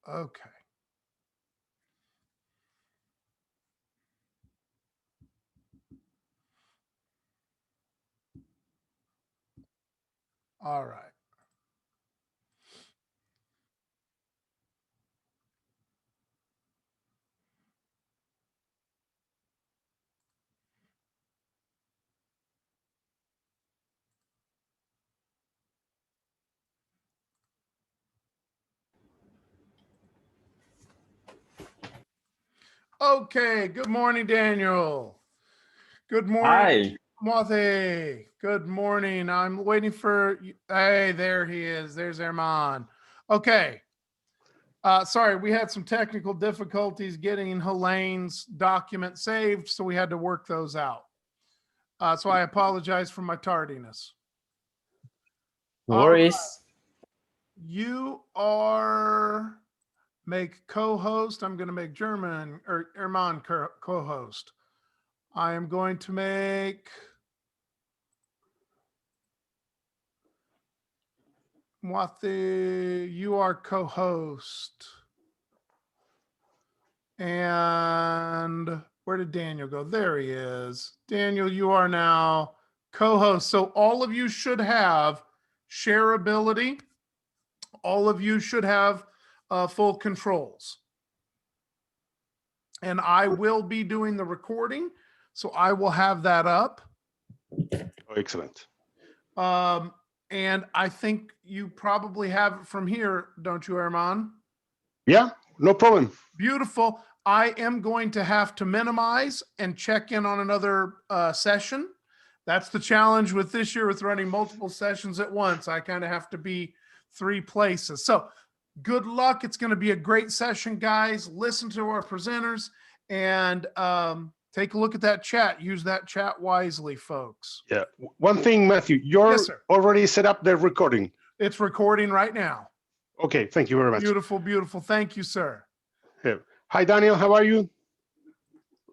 Okay. All right. Okay. Good morning, Daniel. Good morning, Hi. Umawathy. Good morning. I'm waiting for. Hey, there he is. There's Herman. Okay. Sorry, we had some technical difficulties getting Helene's document saved, so we had to work those out. So I apologize for my tardiness. No worries. You are make co-host. I'm going to make German or Herman co-host. I am going to make Umawathy, you are co-host. And where did Daniel go? There he is. Daniel, you are now co-host. So all of you should have shareability. All of you should have full controls. And I will be doing the recording, so I will have that up. Oh, excellent. And I think you probably have it from here, don't you, Herman? Yeah, no problem. Beautiful. I am going to have to minimize and check in on another session. That's the challenge with this year with running multiple sessions at once. I kind of have to be 3 places. So good luck. It's going to be a great session, guys. Listen to our presenters and take a look at that chat. Use that chat wisely, folks. Yeah. One thing, Matthew, you're Yes, sir. already set up the recording. It's recording right now. Okay, thank you very much. Beautiful, beautiful. Thank you, sir. Yeah. Hi, Daniel. How are you?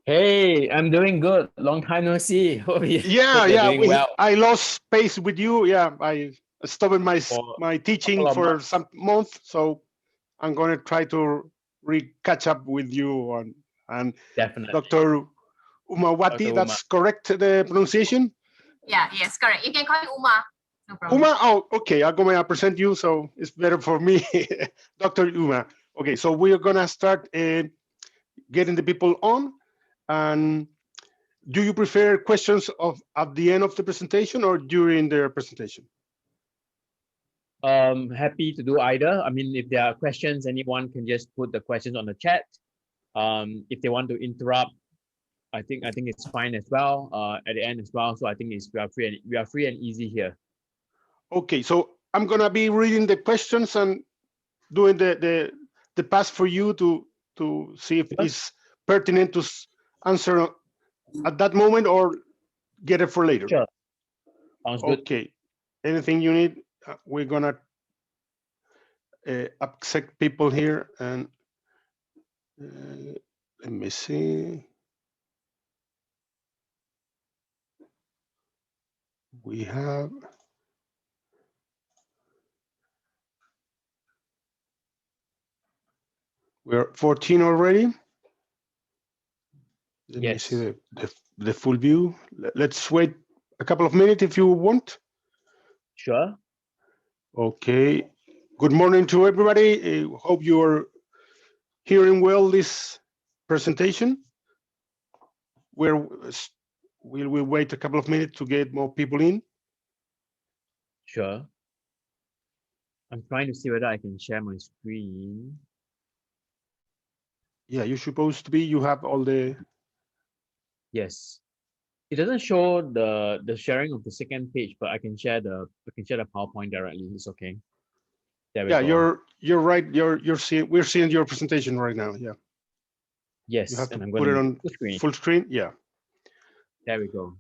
Hey, I'm doing good. Long time no see. Hope you're doing well. I lost space with you. Yeah, I stopped my teaching for some month, so I'm going to try to catch up with you on and Definitely. Dr. Umawathy. That's correct, the pronunciation? Yeah, yes, correct. You can call me Uma. No problem. Uma, oh, okay. I'm going to present you, so it's better for me, Dr. Uma. Okay, so we are going to start getting the people on. And do you prefer questions at the end of the presentation or during the presentation? Happy to do either. I mean, if there are questions, anyone can just put the questions on the chat. If they want to interrupt, I think it's fine as well. At the end as well. So I think we are free and easy here. Okay, so I'm gonna be reading the questions and doing the pass for you to see if it's pertinent to answer at that moment or get it for later. Sure. Sounds good. Okay. Anything you need, we're gonna accept people here and let me see. We have. We're 14 already. Let me see the full view. Let's wait a couple of minutes if you want. Sure. Okay. Good morning to everybody. Hope you are hearing well this presentation. We'll wait a couple of minutes to get more people in. Sure. I'm trying to see whether I can share my screen. Yeah, you're supposed to be. You have all the. Yes. It doesn't show the sharing of the second page, but I can share the PowerPoint directly. It's okay. There we go. You're right. We're seeing your presentation right now. Yeah. Yes, you have to and I'm put going it on full screen. Yeah. There we go.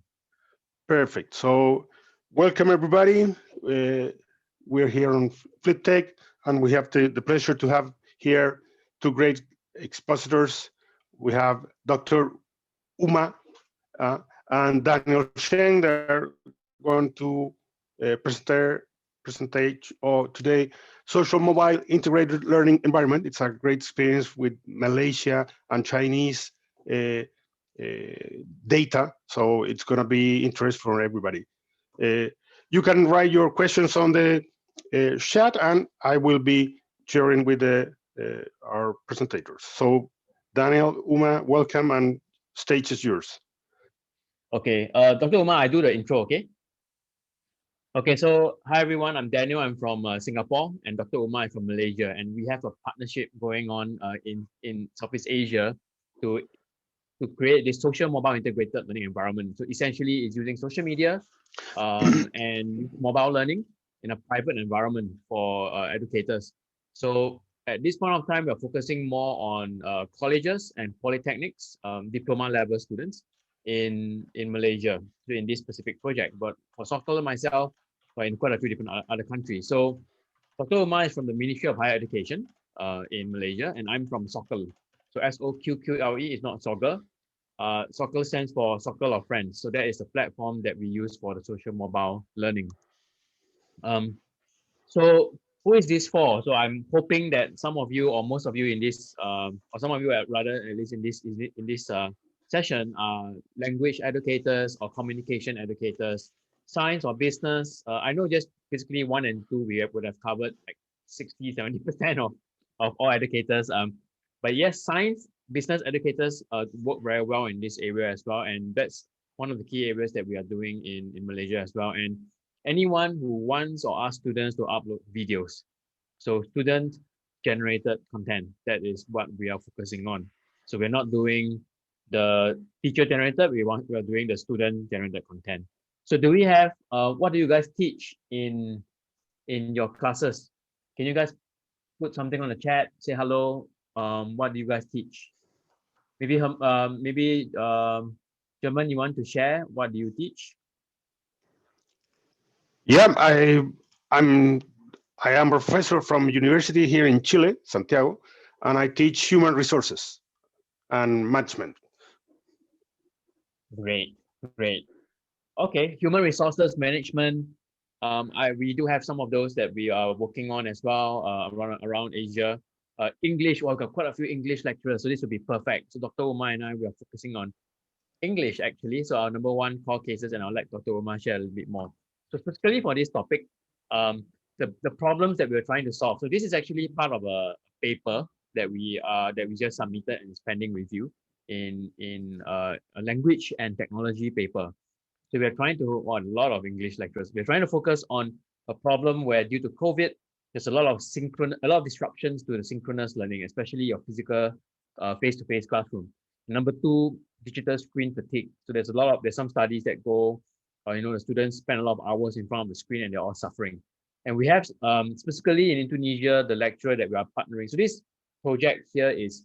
Perfect. So welcome everybody. We're here on FlipTech, and we have the pleasure to have here two great expositors. We have Dr. Uma and Daniel Shen. They're going to present today social mobile integrated learning environment. It's a great experience with Malaysia and Chinese data. So it's going to be interest for everybody. You can write your questions on the chat, and I will be sharing with our presentators. So Daniel, Uma, welcome, and stage is yours. Okay, Dr. Uma, I do the intro, okay? Okay, so hi everyone, I'm Daniel, I'm from Singapore, and Dr. Uma is from Malaysia, and we have a partnership going on in Southeast Asia to create this social mobile integrated learning environment. So essentially it's using social media and mobile learning in a private environment for educators. So at this point of time, we're focusing more on colleges and polytechnics, diploma level students in Malaysia in this specific project. But for Sokol and myself, we're in quite a few different other countries. So Dr. Uma is from the Ministry of Higher Education in Malaysia, and I'm from Sokol. So SOQQLE is not Soccer. Sokol stands for Circle of Friends. So that is the platform that we use for the social mobile learning. So who is this for? So I'm hoping that some of you or most of you in this, or some of you rather at least in this session are language educators or communication educators, science or business. I know just basically 1 and 2 we would have covered like 60-70% of all educators. But yes, science, business educators work very well in this area as well, and that's one of the key areas that we are doing in Malaysia as well. And anyone who wants or asks students to upload videos, so student generated content, that is what we are focusing on. So we're not doing the teacher generated, we are doing the student generated content. So do we have what do you guys teach in your classes? Can you guys put something on the chat, say hello? What do you guys teach? Maybe German, you want to share what do you teach? Yeah, I am a professor from university here in Chile, Santiago, and I teach human resources and management. Great. Okay, human resources management. We do have some of those that we are working on as well around Asia. English, well, I've got quite a few English lecturers, so this would be perfect. So Dr. Uma and I, we are focusing on English actually. So our number 1 core cases, and I'll let Dr. Uma share a little bit more. So specifically for this topic, the problems that we're trying to solve. So this is actually part of a paper that we just submitted and is pending review in a language and technology paper. So we're trying to, a lot of English lecturers, we're trying to focus on a problem where due to COVID, there's a lot of disruptions to the synchronous learning, especially your physical face-to-face classroom. Number 2, digital screen fatigue. So there's some studies that go, the students spend a lot of hours in front of the screen and they're all suffering. And we have specifically in Indonesia, the lecturer that we are partnering. So this project here is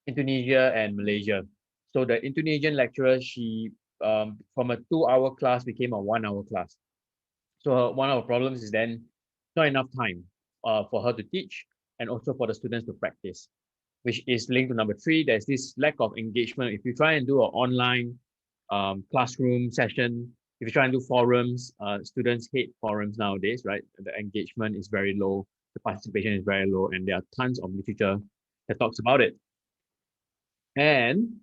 Indonesia and Malaysia. So the Indonesian lecturer, she from a 2-hour class became a 1-hour class. So one of the problems is then not enough time for her to teach and also for the students to practice, which is linked to number 3. There's this lack of engagement. If you try and do an online classroom session, if you try and do forums, students hate forums nowadays, right? The engagement is very low, the participation is very low, and there are tons of literature that talks about it. And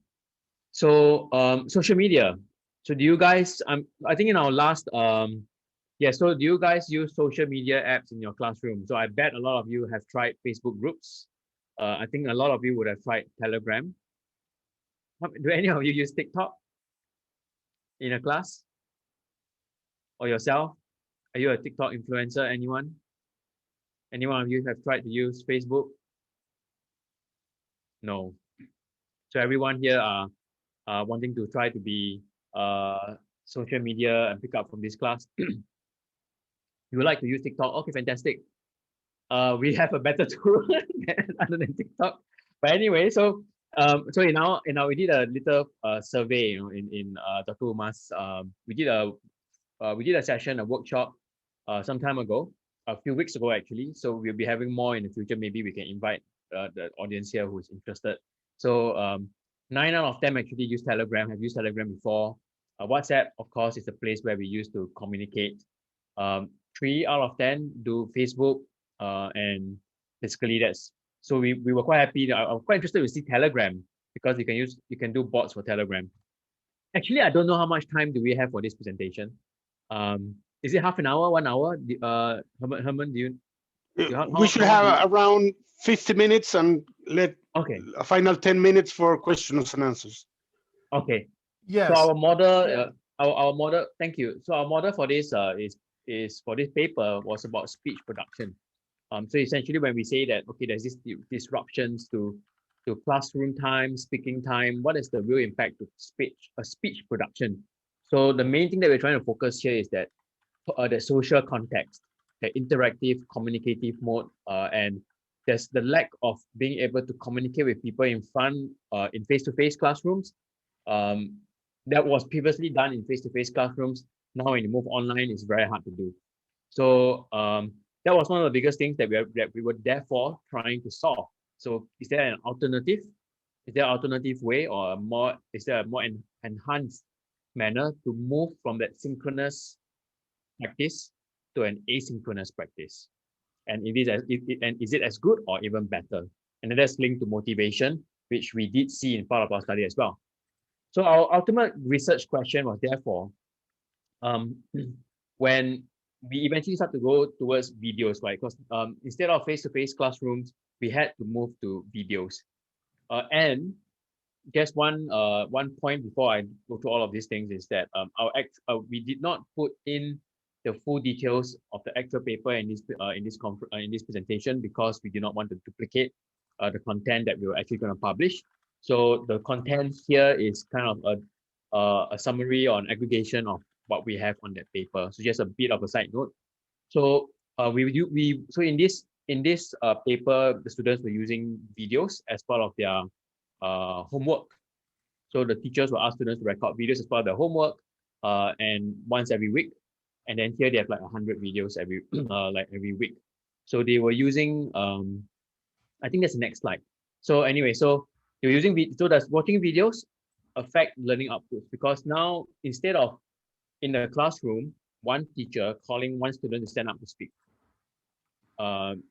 so social media. So do you guys, I think in our last, so do you guys use social media apps in your classroom? So I bet a lot of you have tried Facebook groups. I think a lot of you would have tried Telegram. Do any of you use TikTok in a class? Or yourself? Are you a TikTok influencer? Anyone? Any one of you have tried to use Facebook? No. So everyone here are wanting to try to be social media and pick up from this class. You would like to use TikTok? Okay, fantastic. We have a better tool other than TikTok. But anyway, so we did a little survey, in Dr. Uma's. We did a session, a workshop, some time ago, a few weeks ago actually. So we'll be having more in the future. Maybe we can invite the audience here who's interested. So 9 out of 10 actually use Telegram, have used Telegram before. WhatsApp, of course, is the place where we use to communicate. 3 out of 10 do Facebook. and basically that's, so we were quite happy. I'm quite interested to see Telegram, because you can do bots for Telegram. Actually, I don't know how much time do we have for this presentation. Is it half an hour, 1 hour? Herman, do you? We should have around 50 minutes and let Okay. a final 10 minutes for questions and answers. Okay. Yes. So our model, our model. Thank you. So our model for this is for this paper was about speech production. So essentially, when we say that okay, there's this disruptions to classroom time, speaking time, what is the real impact to speech production? So the main thing that we're trying to focus here is that the social context, the interactive, communicative mode, and there's the lack of being able to communicate with people in front, in face-to-face classrooms. That was previously done in face-to-face classrooms. Now, when you move online, it's very hard to do. So that was one of the biggest things that we were therefore trying to solve. So is there an alternative? Is there an alternative way, or is there a more enhanced manner to move from that synchronous practice to an asynchronous practice? And is it as good or even better? And then that's linked to motivation, which we did see in part of our study as well. So our ultimate research question was therefore, when we eventually start to go towards videos, right? Because instead of face-to-face classrooms, we had to move to videos. And just one point before I go through all of these things is that we did not put in the full details of the actual paper in this presentation, because we do not want to duplicate the content that we were actually going to publish. So the content here is kind of a summary or an aggregation of what we have on that paper. So just a bit of a side note. So so in this paper, the students were using videos as part of their homework. So the teachers will ask students to record videos as part of their homework, and once every week. And then here they have like 100 videos every week. So they were using I think that's the next slide. So anyway, so they were using so does watching videos affect learning outputs? Because now instead of in the classroom, one teacher calling one student to stand up to speak, and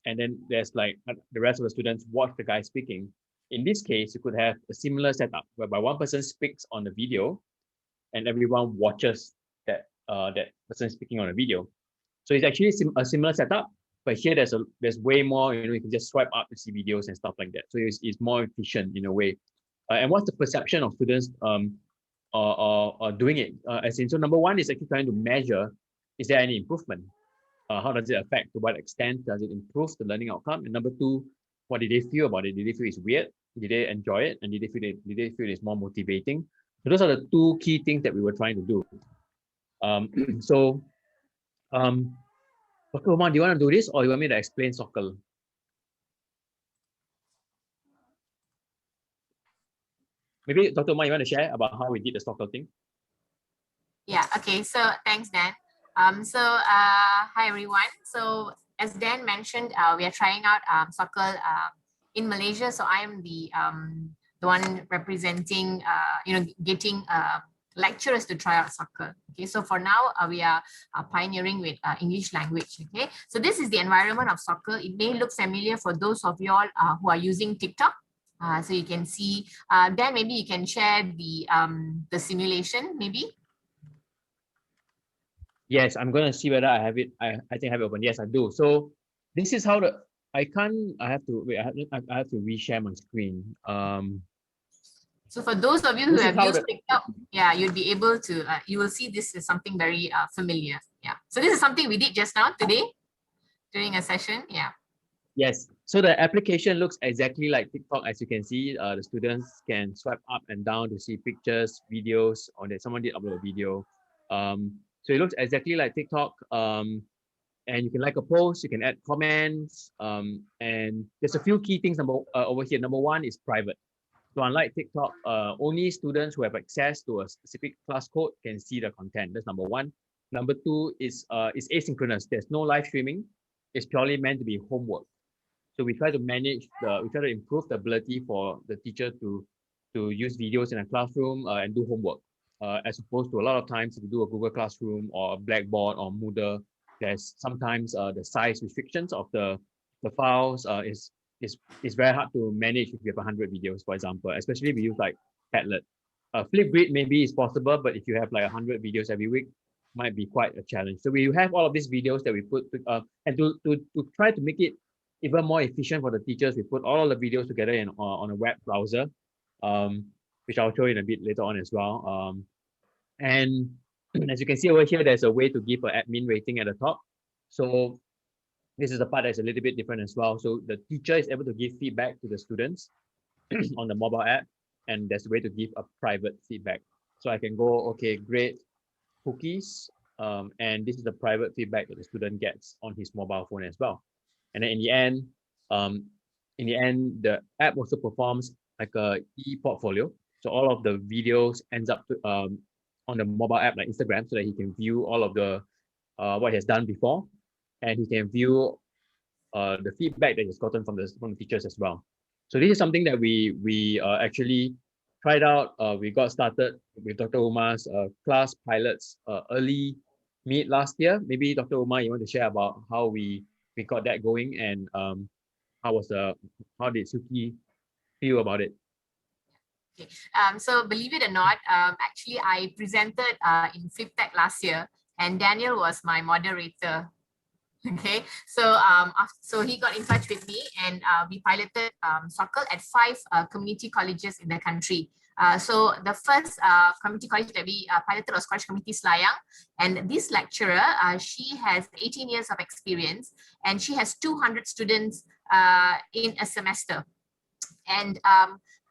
then there's like the rest of the students watch the guy speaking. In this case, you could have a similar setup whereby one person speaks on the video and everyone watches that person speaking on the video. So it's actually a similar setup, but here there's way more, you can just swipe up to see videos and stuff like that. So it's more efficient in a way. And what's the perception of students doing it? So number one is actually trying to measure, is there any improvement? How does it affect? To what extent does it improve the learning outcome? And number two, what did they feel about it? Did they feel it's weird? Did they enjoy it? And did they feel it's more motivating? So those are the two key things that we were trying to do. Dr. Umar, do you want to do this, or you want me to explain soccer? Maybe Dr. Umar, you want to share about how we did the soccer thing? Yeah, okay. So thanks, Dan. Hi, everyone. So as Dan mentioned, we are trying out soccer in Malaysia. So I am the one representing, getting lecturers to try out soccer. Okay, so for now, we are pioneering with English language. Okay, so this is the environment of soccer. It may look familiar for those of you all who are using TikTok. So you can see, Dan, maybe you can share the simulation, maybe. Yes, I'm going to see whether I have it. I think I have it open. Yes, I do. So this is how I have to reshare my screen. So for those of you who have used TikTok, yeah, you'll be able to, you will see this is something very familiar. Yeah. So this is something we did just now today during a session. Yeah. Yes. So the application looks exactly like TikTok. As you can see, the students can swipe up and down to see pictures, videos, or that someone did upload a video. So it looks exactly like TikTok. And you can like a post, you can add comments, and there's a few key things over here. Number one is private. So unlike TikTok, only students who have access to a specific class code can see the content. That's number one. Number two is asynchronous. There's no live streaming. It's purely meant to be homework. So we try to improve the ability for the teacher to use videos in a classroom and do homework, as opposed to a lot of times if you do a Google Classroom or a Blackboard or Moodle, there's sometimes the size restrictions of the files is very hard to manage if you have 100 videos, for example, especially if you use like Padlet. Flipgrid maybe is possible, but if you have like 100 videos every week, might be quite a challenge. So we have all of these videos that we put, and to try to make it even more efficient for the teachers, we put all of the videos together in on a web browser, which I'll show you in a bit later on as well. And as you can see over here, there's a way to give an admin rating at the top. So this is the part that's a little bit different as well. So the teacher is able to give feedback to the students on the mobile app, and there's a way to give a private feedback. So I can go, okay, great, cookies, and this is the private feedback that the student gets on his mobile phone as well. And then in the end, the app also performs like a e-portfolio. So all of the videos ends up to, on the mobile app like Instagram, so that he can view all of the what he has done before, and he can view the feedback that he's gotten from the teachers as well. So this is something that we actually tried out. We got started with Dr. Uma's class pilots early mid last year. Maybe Dr. Uma, you want to share about how we got that going, and how did Suki feel about it? Okay. So believe it or not, actually I presented in FlipTech last year, and Daniel was my moderator. Okay, so so he got in touch with me, and we piloted soccer at 5 community colleges in the country. So the first community college that we piloted was College Community Selayang, and this lecturer, she has 18 years of experience, and she has 200 students in a semester. And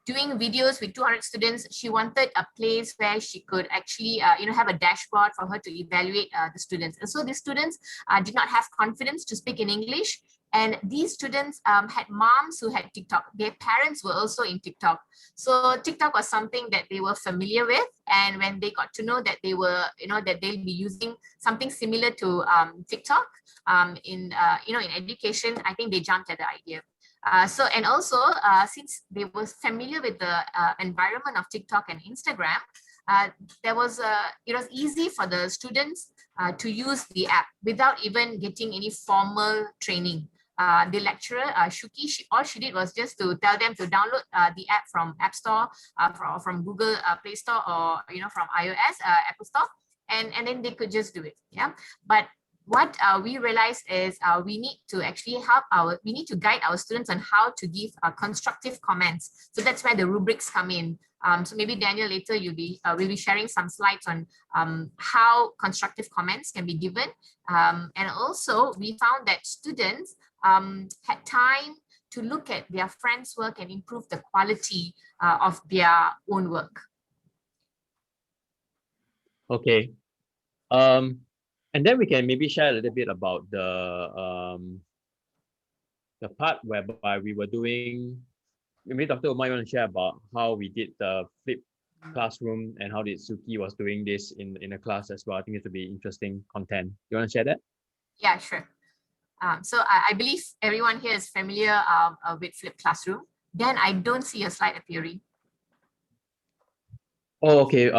doing videos with 200 students, she wanted a place where she could actually, have a dashboard for her to evaluate the students. And so the students did not have confidence to speak in English. And these students had moms who had TikTok. Their parents were also in TikTok. So TikTok was something that they were familiar with. And when they got to know that they were, that they'll be using something similar to TikTok in education, I think they jumped at the idea. And also, since they were familiar with the environment of TikTok and Instagram, it was easy for the students to use the app without even getting any formal training. The lecturer, Shuki, all she did was just to tell them to download the app from App Store, from Google Play Store, or from iOS Apple Store, and then they could just do it. Yeah, but what we realized is we need to actually we need to guide our students on how to give constructive comments. So that's where the rubrics come in. So maybe Daniel later will be sharing some slides on how constructive comments can be given. And also we found that students had time to look at their friends' work and improve the quality of their own work. Okay. And then we can maybe share a little bit about the part whereby we were doing. Maybe Dr. Umar, you want to share about how we did the flip classroom, and how did Suki was doing this in a class as well. I think it would be interesting content. You want to share that? Yeah, sure. So I believe everyone here is familiar with Flip Classroom. Then I don't see a slide appearing. Oh, okay.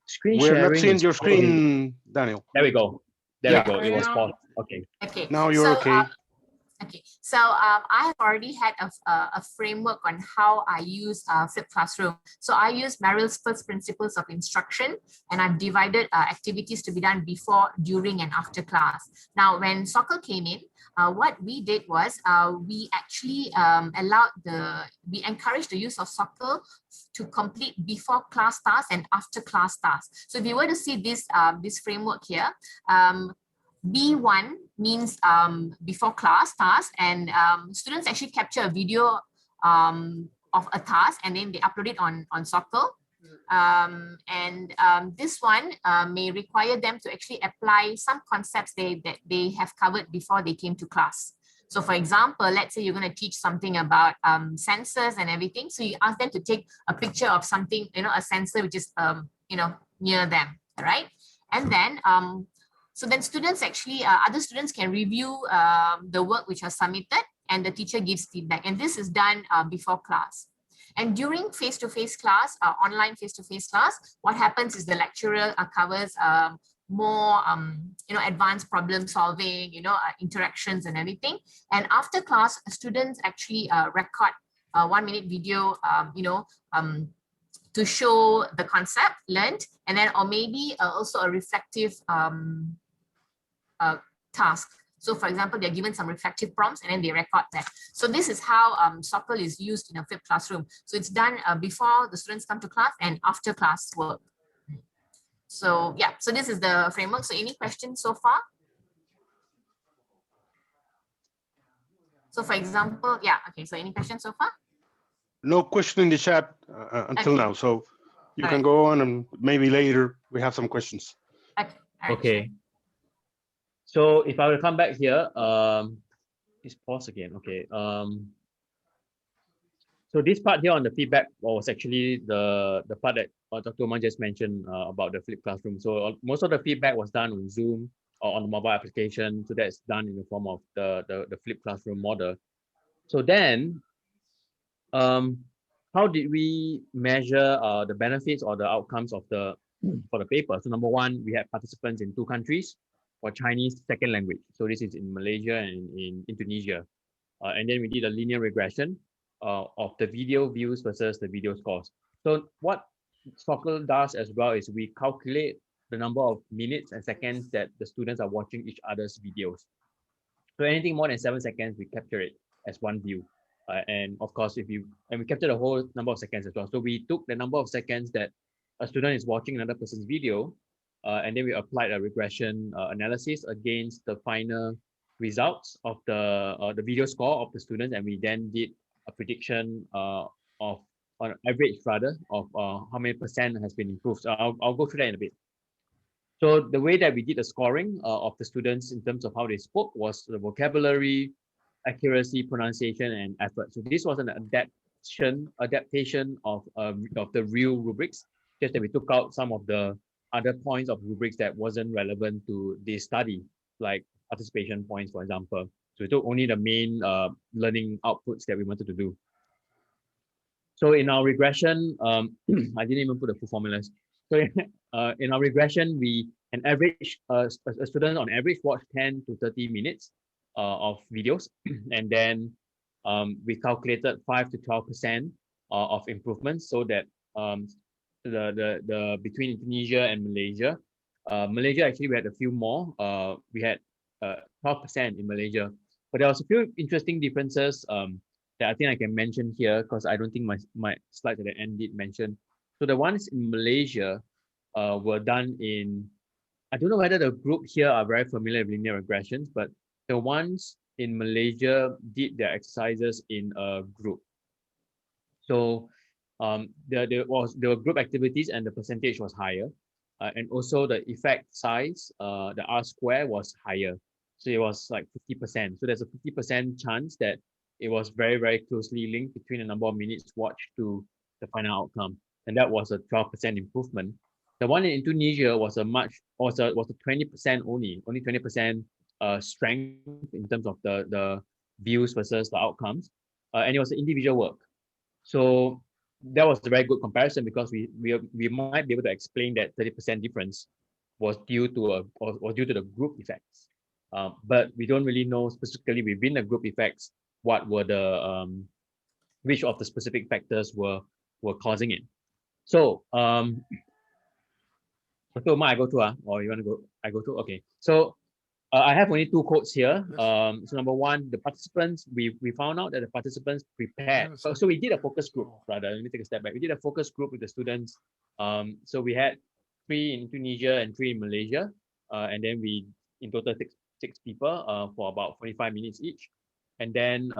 Screen We're sharing. not seeing your screen, Daniel. There we go. There we go. It was Now- paused. Okay. Okay. Now you're okay. Okay, so I have already had a framework on how I use Flip Classroom. So I use Merrill's first principles of instruction, and I've divided activities to be done before, during, and after class. Now, when soccer came in, what we did was we actually we encouraged the use of soccer to complete before class tasks and after class tasks. So if you were to see this framework here, B1 means before class task, and students actually capture a video of a task, and then they upload it on soccer. This one may require them to actually apply some concepts that they have covered before they came to class. So for example, let's say you're going to teach something about sensors and everything. So you ask them to take a picture of something, a sensor which is, near them, right? And then, so then students actually, other students can review the work which was submitted, and the teacher gives feedback. And this is done before class. And during face-to-face class, online face-to-face class, what happens is the lecturer covers more advanced problem solving, interactions and everything. And after class, students actually record a 1-minute video, to show the concept learned, and then or maybe also a reflective task. So for example, they're given some reflective prompts and then they record that. So this is how Sokal is used in a flipped classroom. So it's done before the students come to class and after class work. So yeah, so this is the framework. So any questions so far? So for example, yeah, okay, so any questions so far? No question in the chat until Okay. now, so you All can right. go on and maybe later we have some questions. Okay. All right, Okay. So if I will come back here, just pause again. Okay. So this part here on the feedback was actually the part that Dr. Umar just mentioned about the flipped classroom. So most of the feedback was done on Zoom or on the mobile application. So that's done in the form of the flipped classroom model. So then, how did we measure the benefits or the outcomes of for the paper? So number one, we had participants in 2 countries for Chinese second language. So this is in Malaysia and in Indonesia. And then we did a linear regression of the video views versus the video scores. So what Sokal does as well is we calculate the number of minutes and seconds that the students are watching each other's videos. So anything more than 7 seconds, we capture it as one view. And of course, we capture the whole number of seconds as well. So we took the number of seconds that a student is watching another person's video, and then we applied a regression analysis against the final results of the video score of the students, and we then did a prediction of on average rather of how many percent has been improved. So I'll go through that in a bit. So the way that we did the scoring of the students in terms of how they spoke was the vocabulary, accuracy, pronunciation, and effort. So this was an adaptation of the real rubrics, just that we took out some of the other points of rubrics that wasn't relevant to this study, like participation points, for example. So we took only the main learning outputs that we wanted to do. So in our regression, I didn't even put the full formulas. So in our regression, an average a student on average watched 10 to 30 minutes of videos, and then we calculated 5 to 12% of improvements, so that the between Indonesia and Malaysia, Malaysia actually we had a few more. We had 12% in Malaysia, but there was a few interesting differences that I think I can mention here, because I don't think my slides at the end did mention. So the ones in Malaysia were done in, I don't know whether the group here are very familiar with linear regressions, but the ones in Malaysia did their exercises in a group. So there were group activities and the percentage was higher. And also the effect size, the R square was higher. So it was like 50%. So there's a 50% chance that it was very, very closely linked between the number of minutes watched to the final outcome. And that was a 12% improvement. The one in Indonesia was a 20% only 20% strength in terms of the views versus the outcomes. And it was an individual work. So that was a very good comparison, because we might be able to explain that 30% difference was due to the group effects. But we don't really know specifically within the group effects what were the which of the specific factors were causing it. So Dr. Umar, I go to or you want to go? I go to. Okay. So I have only 2 quotes here. So number one, the participants, we found out that the participants prepared. So we did a focus group, rather. Let me take a step back. We did a focus group with the students. So we had 3 in Indonesia and 3 in Malaysia. And then we, in total, six people for about 45 minutes each. And then they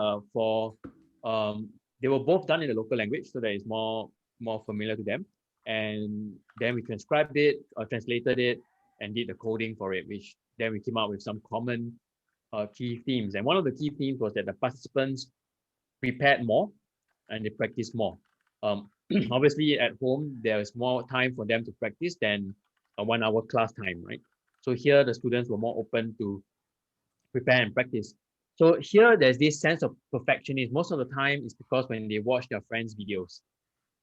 were both done in the local language, so that is more familiar to them. And then we transcribed it, translated it, and did the coding for it, which then we came up with some common key themes. And one of the key themes was that the participants prepared more and they practiced more. Obviously, at home, there is more time for them to practice than a 1 hour class time, right? So here, the students were more open to prepare and practice. So here, there's this sense of perfectionism. Most of the time, it's because when they watch their friends' videos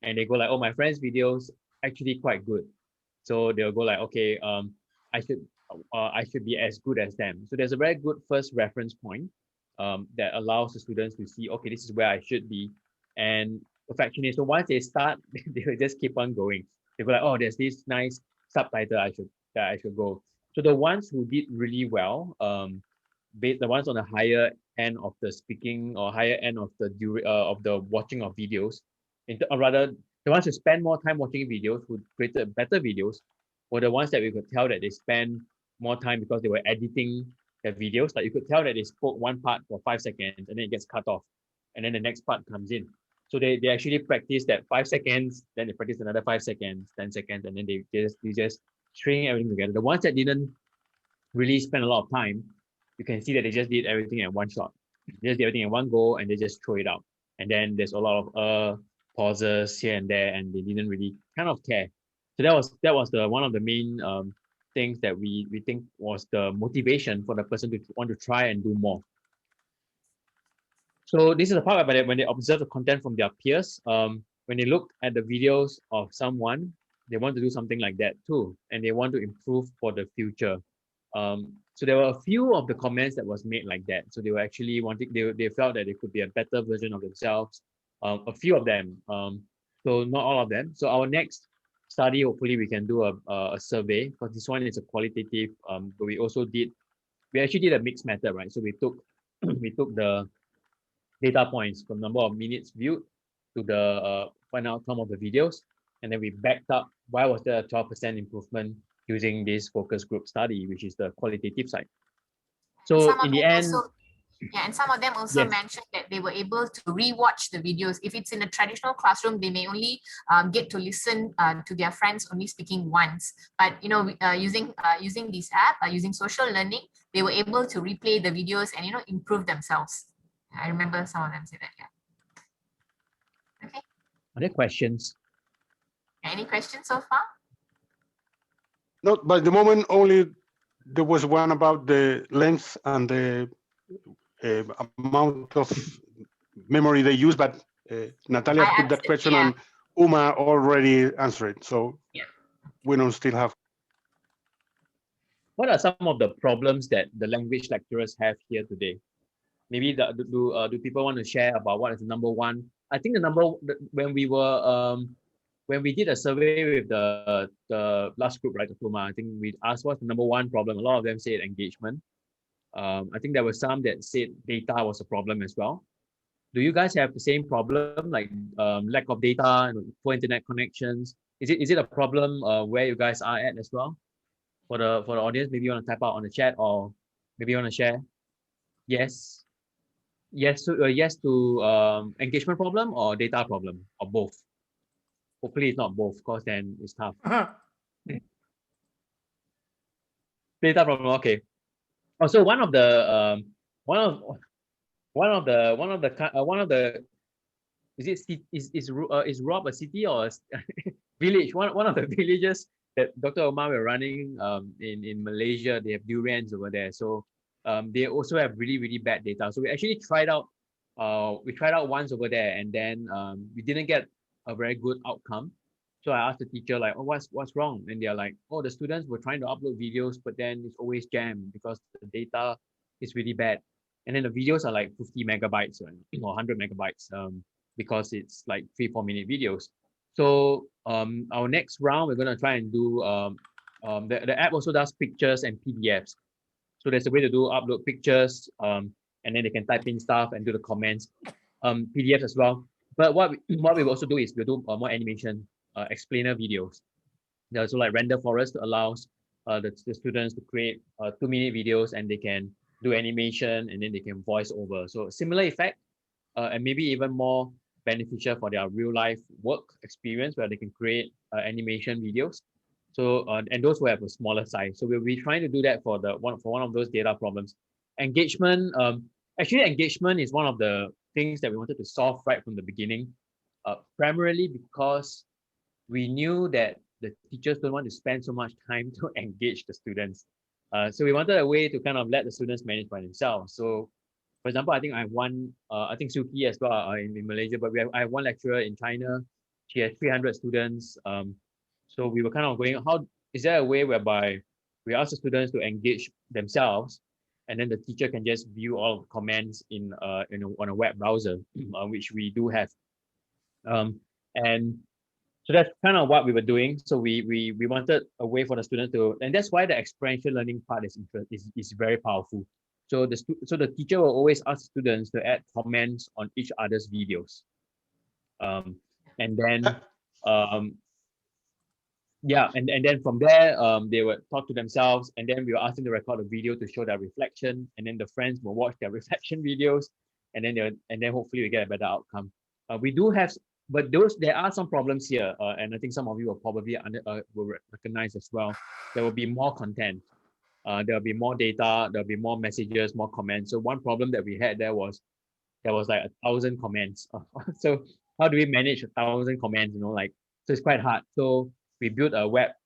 and they go like, oh, my friend's videos actually quite good. So they'll go like, okay, I should be as good as them. So there's a very good first reference point that allows the students to see, okay, this is where I should be. And perfectionist. So once they start, they will just keep on going. They go like, oh, there's this nice subtitle that I should go. So the ones who did really well, the ones on the higher end of the speaking or higher end of the watching of videos, or rather the ones who spend more time watching videos, who created better videos, were the ones that we could tell that they spend more time because they were editing their videos. Like you could tell that they spoke one part for 5 seconds and then it gets cut off, and then the next part comes in. So they actually practice that 5 seconds, then they practice another 5 seconds, 10 seconds, and then they just string everything together. The ones that didn't really spend a lot of time, you can see that they just did everything in one shot. They just did everything in one go and they just throw it out. And then there's a lot of pauses here and there, and they didn't really kind of care. So that was the one of the main things that we think was the motivation for the person to want to try and do more. So this is the part where when they observe the content from their peers, when they look at the videos of someone, they want to do something like that too, and they want to improve for the future. So there were a few of the comments that was made like that. So they were actually wanting, they felt that they could be a better version of themselves. A few of them, so not all of them. So our next study, hopefully we can do a survey, because this one is a qualitative, but we actually did a mixed method, right? So we took the data points from number of minutes viewed to the final outcome of the videos, and then we backed up why was there a 12% improvement using this focus group study, which is the qualitative side. So in the end, and some of them also mentioned that they were able to rewatch the videos. If it's in a traditional classroom, they may only get to listen to their friends only speaking once. But using this app, using social learning, they were able to replay the videos and improve themselves. I remember some of them say that. Yeah. Okay. Are there questions? Any questions so far? No, by the moment only there was one about the length and the amount of memory they use, but Natalia put that question and Uma already answered it. So we don't still have. What are some of the problems that the language lecturers have here today? Maybe do people want to share about what is the number one? I think when we did a survey with the last group, right, Uma, I think we asked what's the number one problem. A lot of them said engagement. I think there were some that said data was a problem as well. Do you guys have the same problem, like lack of data, poor internet connections? Is it a problem where you guys are at as well? For the audience, maybe you want to type out on the chat, or maybe you want to share. Yes. Yes to engagement problem or data problem, or both. Hopefully it's not both, because then it's tough. Data problem, okay. Also, one of the is Rob a city or a village? One of the villages that Dr. Omar were running in Malaysia, they have durians over there. So they also have really bad data. So we actually tried out once over there, and then we didn't get a very good outcome. So I asked the teacher, like, oh, what's wrong? And they're like, oh, the students were trying to upload videos, but then it's always jammed because the data is really bad. And then the videos are like 50 megabytes or 100 megabytes because it's like 3-4 minute videos. So our next round, we're gonna try and do the app also does pictures and PDFs. So there's a way to upload pictures, and then they can type in stuff and do the comments, PDFs as well. But what we also do is we'll do more animation, explainer videos. So like Render Forest allows the students to create 2-minute videos, and they can do animation, and then they can voice over. So similar effect, and maybe even more beneficial for their real life work experience, where they can create animation videos. So and those will have a smaller size. So we'll be trying to do that for one of those data problems. Engagement, actually engagement is one of the things that we wanted to solve right from the beginning, primarily because we knew that the teachers don't want to spend so much time to engage the students. So we wanted a way to kind of let the students manage by themselves. So for example, I think I have one, I think Suki as well in Malaysia, but I have one lecturer in China. She has 300 students. So we were kind of going, how is there a way whereby we ask the students to engage themselves, and then the teacher can just view all of the comments in on a web browser, which we do have. And so that's kind of what we were doing. So we wanted a way for the students to, and that's why the experiential learning part is very powerful. So the teacher will always ask students to add comments on each other's videos, and then and then from there they would talk to themselves, and then we will ask them to record a video to show their reflection, and then the friends will watch their reflection videos, and then hopefully we get a better outcome. We do have, but there are some problems here, and I think some of you will probably will recognize as well. There will be more content. There will be more data. There will be more messages, more comments. So one problem that we had there was like 1,000 comments. So how do we manage 1,000 comments? So it's quite hard. So we built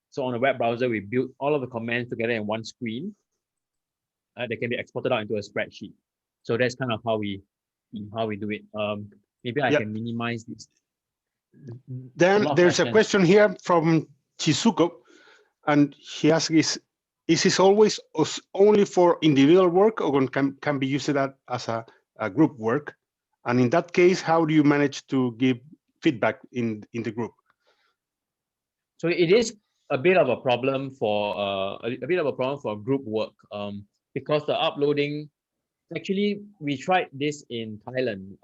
so on a web browser, we built all of the comments together in one screen. They can be exported out into a spreadsheet. So that's kind of how we do it. Maybe I can minimize this. Then there's a question here from Chizuko, and he asks, is this always only for individual work, or can be used as a group work? And in that case, how do you manage to give feedback in the group? So it is a bit of a problem for group work, because the uploading. Actually, we tried this in Thailand.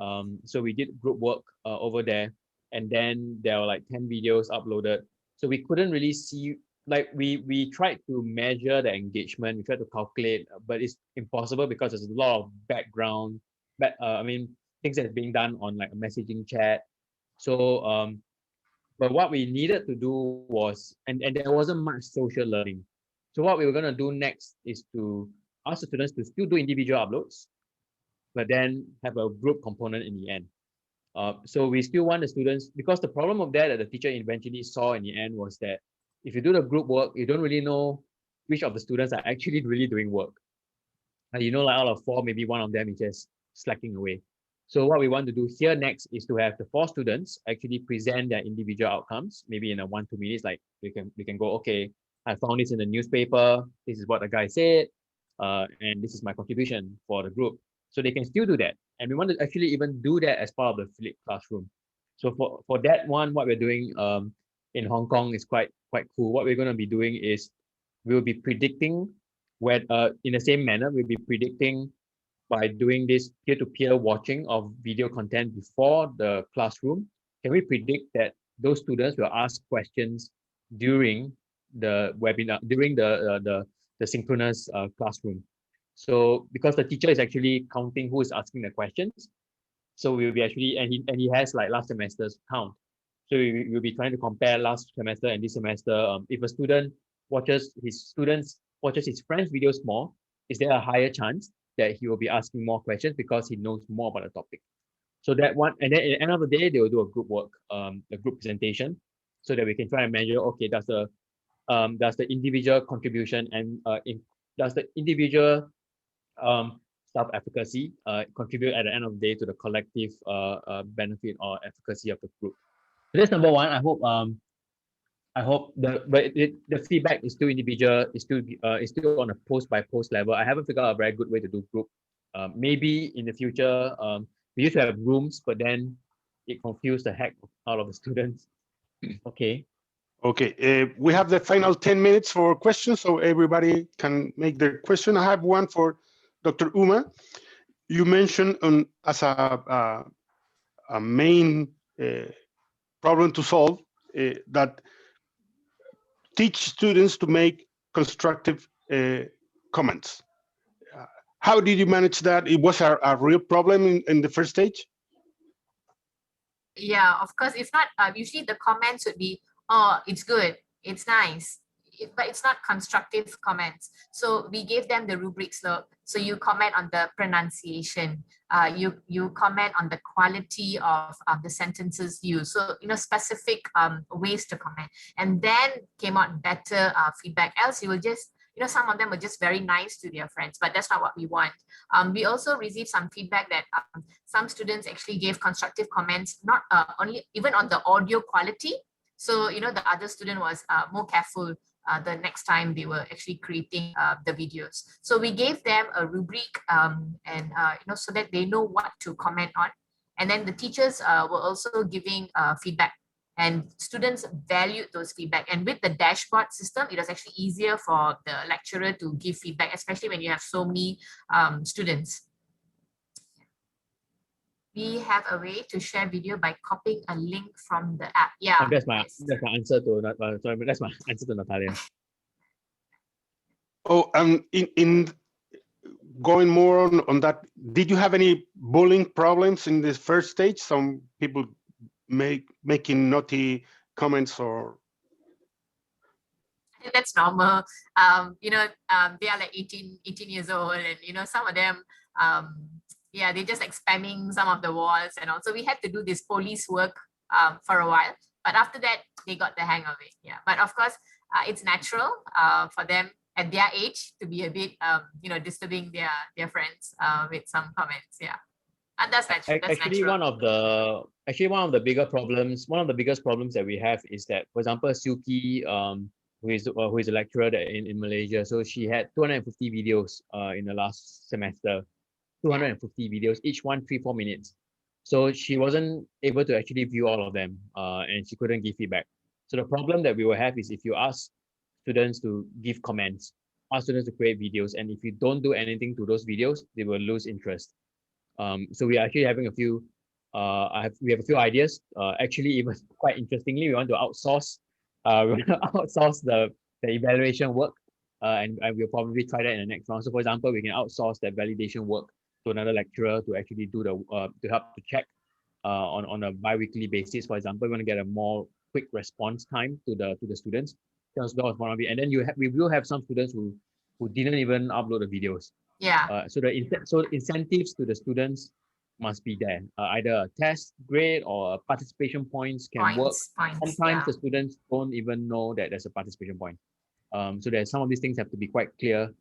So we did group work over there, and then there were like 10 videos uploaded. So we couldn't really see, like we tried to measure the engagement, we tried to calculate, but it's impossible because there's a lot of background, things that's being done on like a messaging chat. So but what we needed to do was, and there wasn't much social learning. So what we were gonna do next is to ask the students to still do individual uploads, but then have a group component in the end. So we still want the students, because the problem of that the teacher eventually saw in the end was that if you do the group work, you don't really know which of the students are actually really doing work. Like out of 4, maybe one of them is just slacking away. So what we want to do here next is to have the 4 students actually present their individual outcomes, maybe in a 1-2 minutes. Like we can go, okay, I found this in the newspaper. This is what the guy said, and this is my contribution for the group. So they can still do that, and we want to actually even do that as part of the flipped classroom. So for that one, what we're doing in Hong Kong is quite cool. What we're going to be doing is we'll be predicting in the same manner, we'll be predicting by doing this peer-to-peer watching of video content before the classroom. Can we predict that those students will ask questions during the webinar, during the synchronous classroom? So because the teacher is actually counting who is asking the questions, so we will be actually, and he has like last semester's count. So we will be trying to compare last semester and this semester. If a student watches his friends' videos more, is there a higher chance that he will be asking more questions because he knows more about the topic? So that one, and then at the end of the day, they will do a group work, a group presentation, so that we can try and measure, okay, does the individual contribution and does the individual self-efficacy contribute at the end of the day to the collective benefit or efficacy of the group? So that's number one. I hope the feedback is still individual, is still on a post by post level. I haven't figured out a very good way to do group. Maybe in the future, we used to have rooms, but then it confused the heck out of the students. Okay. Okay, we have the final 10 minutes for questions, so everybody can make their question. I have one for Dr. Uma. You mentioned as a main problem to solve that teach students to make constructive comments. How did you manage that? It was a real problem in the first stage? Yeah, of course. If not, usually the comments would be, oh, it's good, it's nice, but it's not constructive comments. So we gave them the rubrics. So you comment on the pronunciation, you comment on the quality of the sentences used. So specific ways to comment, and then came out better feedback. Else you will just some of them were just very nice to their friends, but that's not what we want. We also received some feedback that some students actually gave constructive comments, not only even on the audio quality. So the other student was more careful the next time they were actually creating the videos. So we gave them a rubric and so that they know what to comment on. And then the teachers were also giving feedback, and students valued those feedback. And with the dashboard system, it was actually easier for the lecturer to give feedback, especially when you have so many students. We have a way to share video by copying a link from the app. Yeah, That's my answer to sorry, that's my answer to Natalia. Oh, in going more on that, did you have any bullying problems in the first stage? Some people making naughty comments, or? I think that's normal. They are like 18 years old, and some of them, yeah, they just like spamming some of the walls and all. So we had to do this police work for a while, but after that they got the hang of it. Yeah, but of course it's natural for them at their age to be a bit disturbing their friends with some comments. Yeah, and that's natural. Actually, one of the bigger problems, one of the biggest problems that we have is that, for example, Suki, who is a lecturer in Malaysia, so she had 250 videos in the last semester. 250 videos, each one 3-4 minutes. So she wasn't able to actually view all of them, and she couldn't give feedback. So the problem that we will have is if you ask students to give comments, ask students to create videos, and if you don't do anything to those videos, they will lose interest. So we are actually having a few. We have a few ideas. Actually, even quite interestingly, we want to outsource. We want to outsource the evaluation work, and we'll probably try that in the next round. So, for example, we can outsource that validation work to another lecturer to actually do to help to check on a bi-weekly basis. For example, we want to get a more quick response time to the students. That was one of it. And then we will have some students who didn't even upload the videos. Yeah. So incentives to the students must be there. Either a test grade or participation points can work. Sometimes the students don't even know that there's a participation point. So there's some of these things have to be quite clear.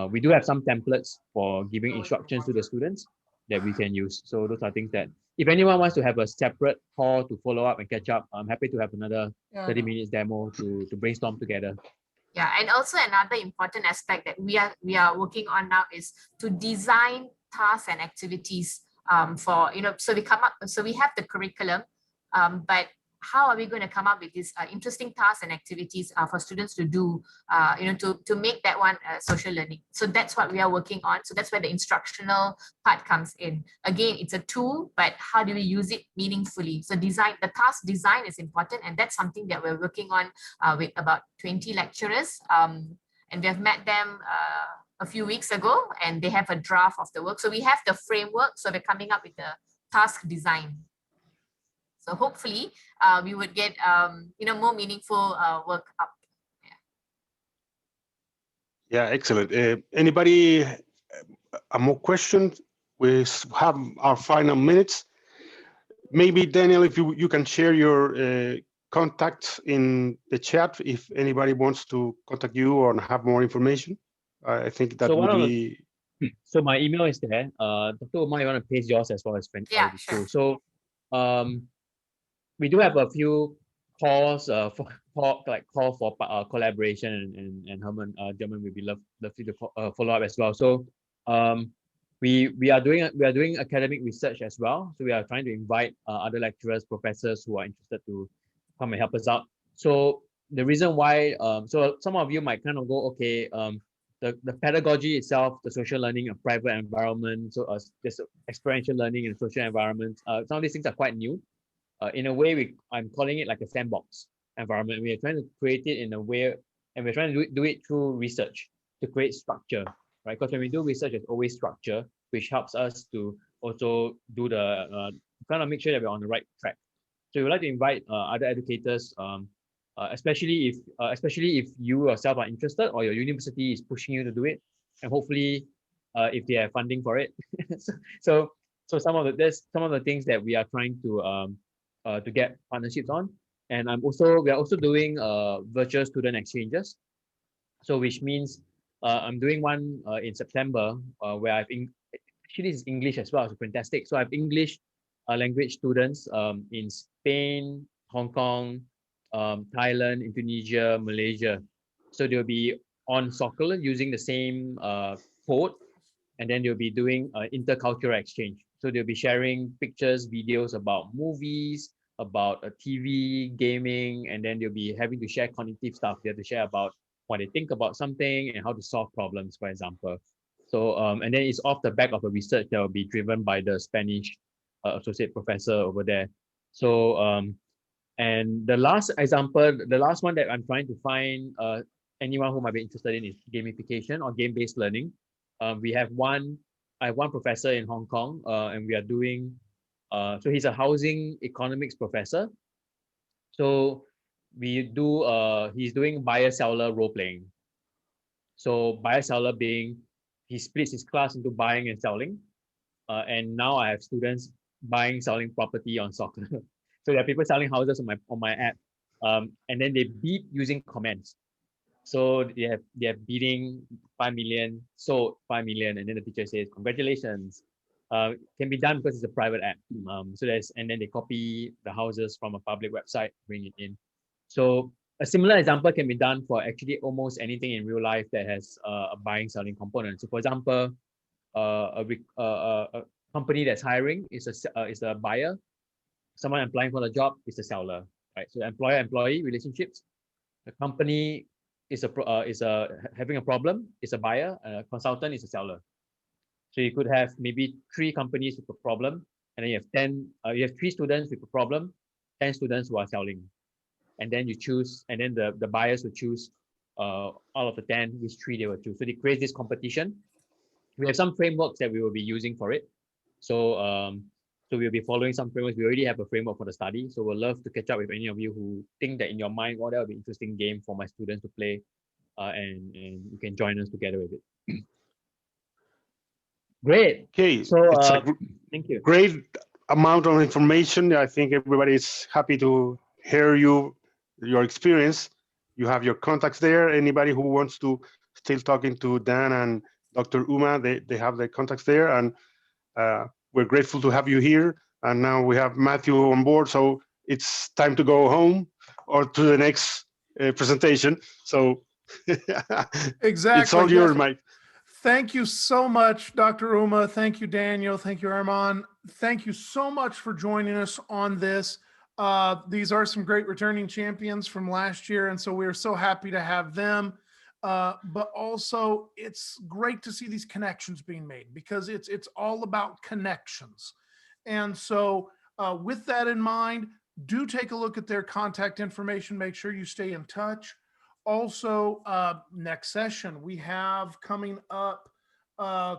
We do have some templates for giving instructions to the students that we can use. So those are things that if anyone wants to have a separate call to follow up and catch up, I'm happy to have another 30 minutes demo to brainstorm together. Yeah, and also another important aspect that we are working on now is to design tasks and activities for, so we have the curriculum, but how are we going to come up with these interesting tasks and activities for students to do, to make that one social learning? So that's what we are working on. So that's where the instructional part comes in. Again, it's a tool, but how do we use it meaningfully? So the task design is important, and that's something that we're working on with about 20 lecturers. And we have met them a few weeks ago, and they have a draft of the work. So we have the framework, so we're coming up with the task design. So hopefully we would get more meaningful work up. Yeah, excellent. Anybody more questions? We have our final minutes. Maybe Daniel, if you can share your contacts in the chat if anybody wants to contact you or have more information. I think that would be. So my email is there. Dr. Umar, you want to paste yours as well as friend? Yeah, sure. So we do have a few calls for collaboration, and Herman German will be lovely to follow up as well. So we are doing academic research as well. So we are trying to invite other lecturers, professors who are interested to come and help us out. So the reason why, so some of you might kind of go, okay, the pedagogy itself, the social learning, a private environment, so there's experiential learning in a social environment. Some of these things are quite new. In a way, I'm calling it like a sandbox environment. We are trying to create it in a way, and we're trying to do it through research to create structure, right? Because when we do research, there's always structure, which helps us to also do the kind of make sure that we're on the right track. So we would like to invite other educators, especially if you yourself are interested or your university is pushing you to do it, and hopefully, if they have funding for it. so some of the things that we are trying to get partnerships on. And we are also doing virtual student exchanges. So which means I'm doing one in September where actually it's English as well, so fantastic. So I have English language students in Spain, Hong Kong, Thailand, Indonesia, Malaysia. So they'll be on soccer using the same code, and then they'll be doing intercultural exchange. So they'll be sharing pictures, videos about movies, about TV, gaming, and then they'll be having to share cognitive stuff. They have to share about what they think about something and how to solve problems, for example. So, and then it's off the back of a research that will be driven by the Spanish associate professor over there. So, and the last example, the last one that I'm trying to find anyone who might be interested in is gamification or game-based learning. I have one professor in Hong Kong, and we are doing, so he's a housing economics professor. So we do, he's doing buyer-seller role-playing. So buyer-seller being, he splits his class into buying and selling. And now I have students buying, selling property on soccer. So there are people selling houses on my app. And then they beat using comments. So they have bidding 5 million, sold 5 million, and then the teacher says, congratulations. Can be done because it's a private app. And then they copy the houses from a public website, bring it in. So a similar example can be done for actually almost anything in real life that has a buying, selling component. So for example, a company that's hiring is a buyer. Someone applying for the job is a seller, right? So employer-employee relationships. The company is having a problem, is a buyer. A consultant is a seller. So you could have maybe 3 companies with a problem, and then you have 3 students with a problem, 10 students who are selling, and then you choose, and then the buyers will choose out of the 10 which 3 they will choose. So they create this competition. We have some frameworks that we will be using for it. So so we'll be following some frameworks. We already have a framework for the study. So we'll love to catch up with any of you who think that in your mind, that would be an interesting game for my students to play, and you can join us together with it. Great. Okay, So it's a thank you. great amount of information. I think everybody is happy to hear your experience. You have your contacts there. Anybody who wants to still talking to Dan and Dr. Uma, they have their contacts there, and we're grateful to have you here. And now we have Matthew on board, so it's time to go home or to the next presentation. So Exactly. it's all yours, Mike. Thank you so much, Dr. Uma. Thank you, Daniel. Thank you, Arman. Thank you so much for joining us on this. These are some great returning champions from last year, and so we're so happy to have them. But also, it's great to see these connections being made, because it's all about connections. And so with that in mind, do take a look at their contact information. Make sure you stay in touch. Also, next session, we have coming up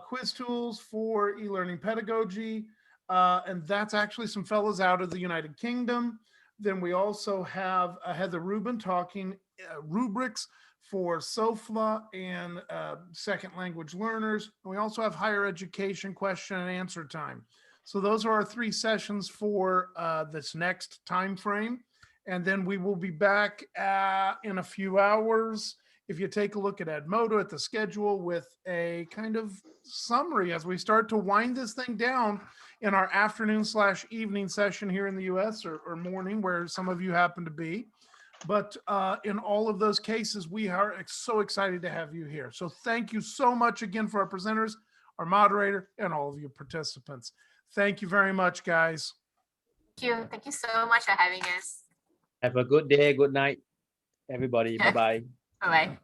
quiz tools for e-learning pedagogy. And that's actually some fellows out of the United Kingdom. Then we also have Heather Rubin talking rubrics for SOFLA and second language learners. And we also have higher education question and answer time. So those are our 3 sessions for this next time frame. And then we will be back in a few hours. If you take a look at Edmodo at the schedule with a kind of summary as we start to wind this thing down in our afternoon/evening session here in the US, or morning where some of you happen to be. But in all of those cases, we are so excited to have you here. So thank you so much again for our presenters, our moderator, and all of you participants. Thank you very much, guys. Thank you. Thank you so much for having us. Have a good day, good night, everybody. Bye-bye. Bye-bye.